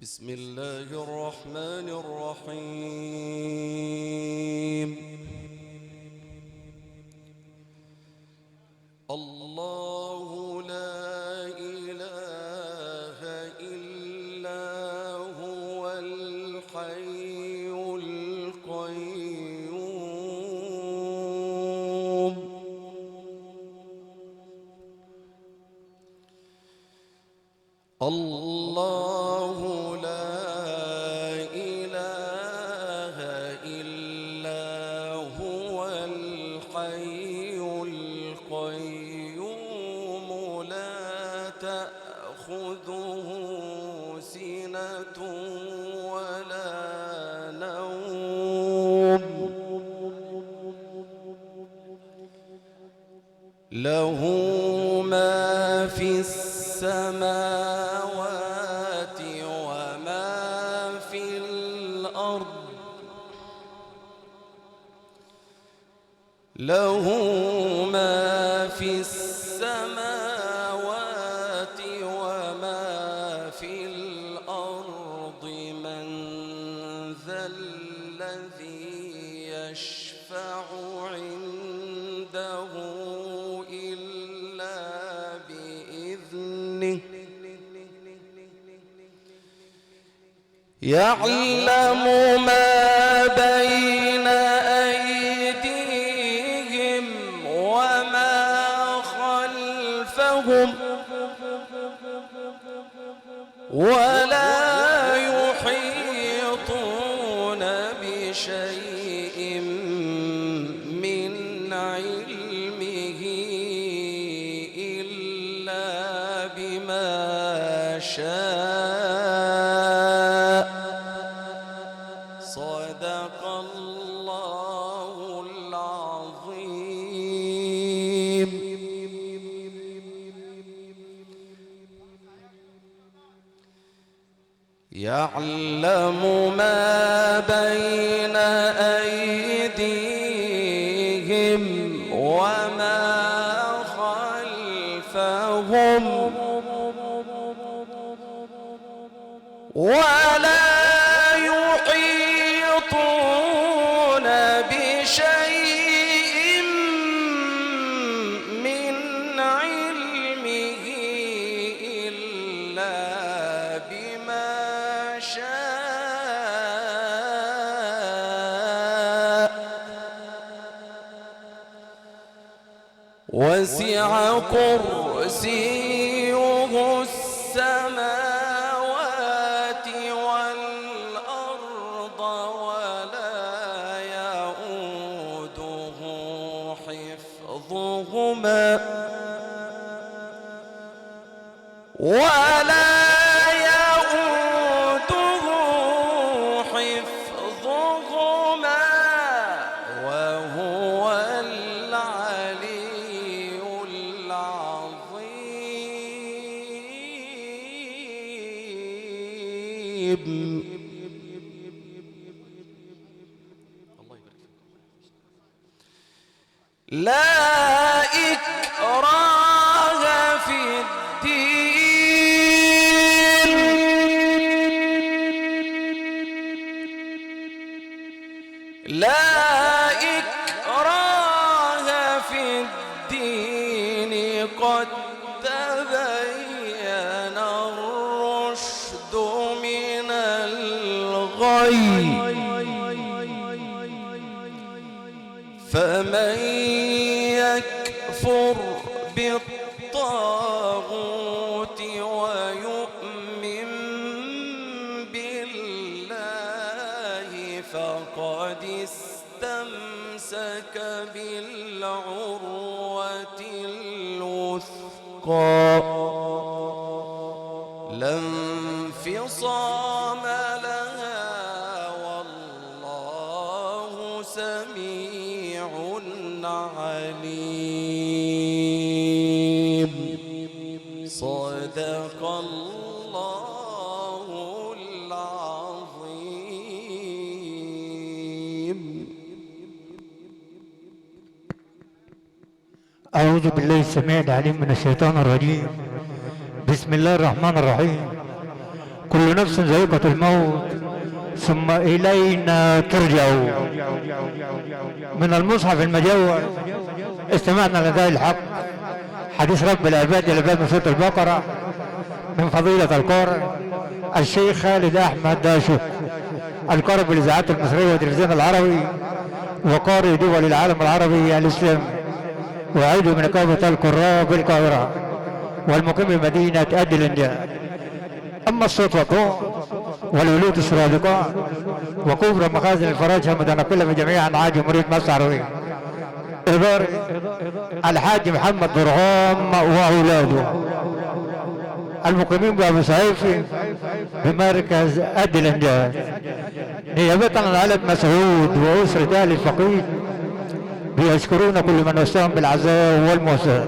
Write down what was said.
بسم الله الرحمن الرحيم. الله لا إله إلا هو الحي القيوم. الله لا إله إلا هو الحي القيوم لا تأخذه سنة ولا نوم له ما في السماوات وما في الأرض له ما في السماوات وما في الأرض من ذا الذي يشفع عنده إلا بإذنه يعلم ما بين أيديهم وما خلفهم ولا يحيطون بشيء من علمه إلا بما شاء. صدق الله العظيم. يعلم ما بين أيديهم وما خلفهم ولا يحيطون بشيء من علمه إلا بما شاء. وسع كرسيه السماوات والأرض ولا يؤوده حفظهما ولا يؤوده حفظهما وهو العلي العظيم. الله يبارك فيك. لا إكراه في الدين لا إكراه في الدين قد تبين الرشد من الغي فمن يكفر بالطاغوت ويؤمن بالله فقد استمسك بالعروة الوثقى لا انفصام لها والله سميع عليم. صدق الله العظيم. أعوذ بالله السميع العليم من الشيطان الرجيم. بسم الله الرحمن الرحيم. كل نفس ذائقة الموت ثم إلينا ترجعون. من المصحف المجور استمعنا لداء الحق حديث رب العباد إلى باب سورة البقرة من فضيلة القارئ الشيخ خالد أحمد داشو، القارئ بالإذاعات المصرية والتلفزيون العربي وقارئ دول العالم العربي الإسلامي، وعيد من نقابة القراء بالقاهرة والمقيم بمدينة أدلنجان. أما الصوت والضوء والولود السرادقاء وكبرى مخازن الفراج المتنقلة في جميع أنحاء جمهورية مصر العربية، إدارة الحاج محمد برهام وأولاده المقيمين بأبو سعيف بمركز أدلنجان، نيابة عن عائلة مسعود وأسرة آل الفقيد، بيشكرون كل من وساهم بالعزاء والمواساة.